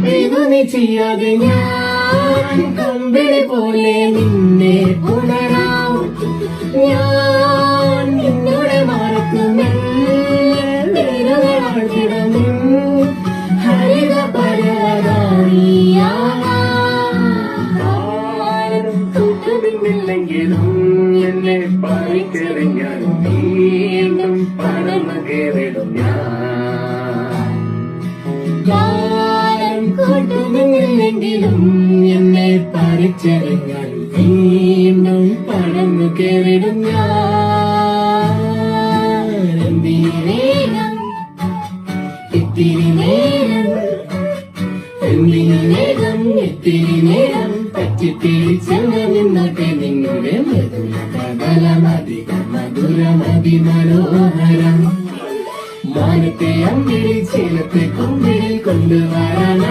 നീ ചെയ്യാതെ ഞാൻ കമ്പിളി പോലെ നിന്നെ പുണരാം. ഞാൻ നിന്നോട് മറക്കുമെന്നും ഹരിത പരവതാനിയാരും കൂട്ടുന്നില്ലെങ്കിലും എന്നെ പറിക്കെറിഞ്ഞാൽ വീണ്ടും പടർന്നു കയറിടും ഞാൻ കൂട്ടുന്നില്ലെങ്കിലും എന്നെ പറിച്ചെറിഞ്ഞാൽ വീണ്ടും പടർന്നു കയറിടും ഞാൻ. എന്തിനേരം ഇത്തിരി നേരം, എന്തിനേരം ഇത്തിരി നേരം പറ്റിപ്പിടിച്ചെന്ന് നിന്നോട്ടെ നിങ്ങളുടെ മധുരമധികം മധുരമതി മനോഹരം. മാനത്തെ അമ്പിളി ചേലത്തെ കൊമ്പിളിൽ കൊണ്ടുവരാൻ